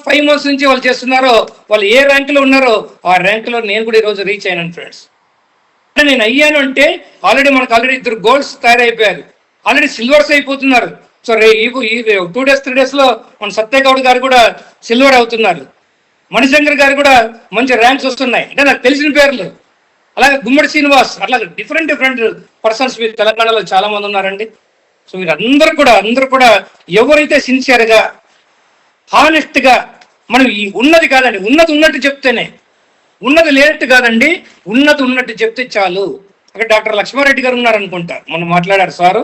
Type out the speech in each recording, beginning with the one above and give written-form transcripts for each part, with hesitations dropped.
Last 5 months నుంచి వాళ్ళు చేస్తున్నారో, వాళ్ళు ఏ ర్యాంకులో ఉన్నారో ఆ ర్యాంకులో నేను కూడా ఈరోజు రీచ్ అయ్యాను ఫ్రెండ్స్. అంటే నేను అయ్యాను అంటే ఆల్రెడీ 2 గోల్డ్స్ తయారైపోయారు, ఆల్రెడీ సిల్వర్స్ అయిపోతున్నారు. సో ఈ 2 days 3 days మన సత్యగౌడ్ గారు కూడా సిల్వర్ అవుతున్నారు, మణిశంకర్ గారు కూడా మంచి ర్యాంక్స్ వస్తున్నాయి. అంటే నాకు తెలిసిన పేర్లు. అలాగే గుమ్మడి శ్రీనివాస్, అట్లా డిఫరెంట్ పర్సన్స్ మీరు తెలంగాణలో చాలా మంది ఉన్నారండి. సో మీరు అందరూ కూడా ఎవరైతే సిన్సియర్గా హానెస్ట్గా మనం ఈ ఉన్నది కాదండి, ఉన్నది ఉన్నట్టు చెప్తేనే, ఉన్నది లేనట్టు కాదండి, ఉన్నది ఉన్నట్టు చెప్తే చాలు. అక్కడ డాక్టర్ లక్ష్మారెడ్డి గారు ఉన్నారనుకుంటా, మనం మాట్లాడారు సారు,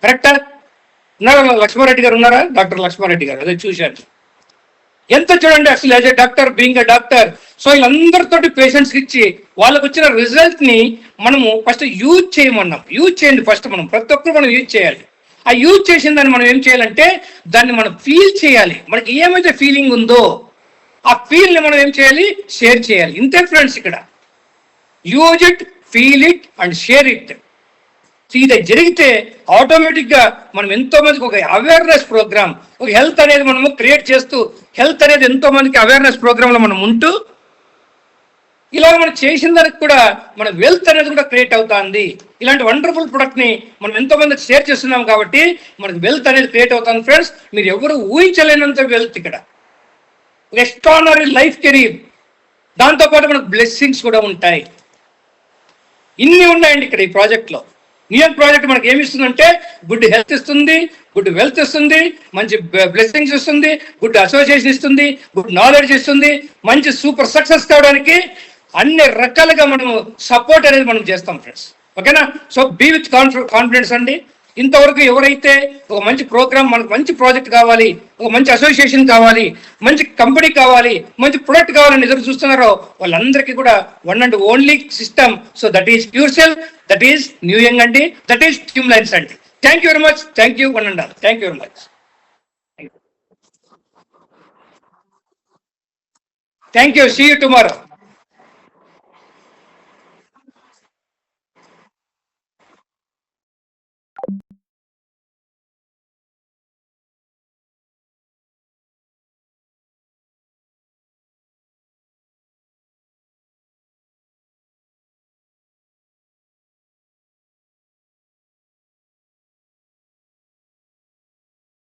కరెక్టా? ఉన్నారా లక్ష్మారెడ్డి గారు? ఉన్నారా డాక్టర్ లక్ష్మారెడ్డి గారు? అదే చూశాను. ఎంత చూడండి అసలు as a doctor, being a doctor. So వీళ్ళందరితోటి పేషెంట్స్కి ఇచ్చి వాళ్ళకు వచ్చిన రిజల్ట్ని మనము ఫస్ట్ యూజ్ చేయమన్నాం. యూజ్ చేయండి ఫస్ట్, మనం ప్రతి ఒక్కరు మనం యూజ్ చేయాలి. ఆ యూజ్ చేసిన దాన్ని మనం ఏం చేయాలంటే దాన్ని మనం ఫీల్ చేయాలి. మనకి ఏమైతే ఫీలింగ్ ఉందో ఆ ఫీల్ని మనం ఏం చేయాలి, షేర్ చేయాలి. ఇంతే ఫ్రెండ్స్ ఇక్కడ. Use it, feel it and share it. ఇది జరిగితే ఆటోమేటిక్గా మనం ఎంతో మందికి ఒక అవేర్నెస్ ప్రోగ్రామ్, ఒక హెల్త్ అనేది మనము క్రియేట్ చేస్తూ, హెల్త్ అనేది ఎంతో మందికి అవేర్నెస్ ప్రోగ్రాంలో మనం ఉంటూ, ఇలా మనం చేసిన దానికి కూడా మన వెల్త్ అనేది కూడా క్రియేట్ అవుతుంది. ఇలాంటి వండర్ఫుల్ ప్రొడక్ట్ని మనం ఎంతో మందికి షేర్ చేస్తున్నాం కాబట్టి మనకి వెల్త్ అనేది క్రియేట్ అవుతుంది ఫ్రెండ్స్. మీరు ఎవరు ఊహించలేనంత వెల్త్ ఇక్కడ, ఎక్స్ట్రానరీ లైఫ్ కెరీర్, దాంతోపాటు మనకు బ్లెస్సింగ్స్ కూడా ఉంటాయి. ఇన్ని ఉన్నాయండి ఇక్కడ ఈ ప్రాజెక్ట్లో. నియమ్ ప్రాజెక్ట్ మనకి ఏమి ఇస్తుందంటే గుడ్ హెల్త్ ఇస్తుంది, గుడ్ వెల్త్ ఇస్తుంది, మంచి బ్లెస్సింగ్స్ ఇస్తుంది, గుడ్ అసోసియేషన్ ఇస్తుంది, గుడ్ నాలెడ్జ్ ఇస్తుంది, మంచి సూపర్ సక్సెస్ కావడానికి అన్ని రకాలుగా మనము సపోర్ట్ అనేది మనం చేస్తాం ఫ్రెండ్స్. ఓకేనా? సో బీ విత్ కాన్ఫిడెన్స్ అండి. ఇంతవరకు ఎవరైతే ఒక మంచి ప్రోగ్రామ్, మనకు మంచి ప్రాజెక్ట్ కావాలి, ఒక మంచి అసోసియేషన్ కావాలి, మంచి కంపెనీ కావాలి, మంచి ప్రొడక్ట్ కావాలని ఎదురు చూస్తున్నారో వాళ్ళందరికీ కూడా one and only system. So that is purcell, that is new young అండి, దట్ ఈస్ టీమ్ లైన్స్ అండి. Thank you very much. Thank you one and all. Thank you very much. Thank you. See you tomorrow.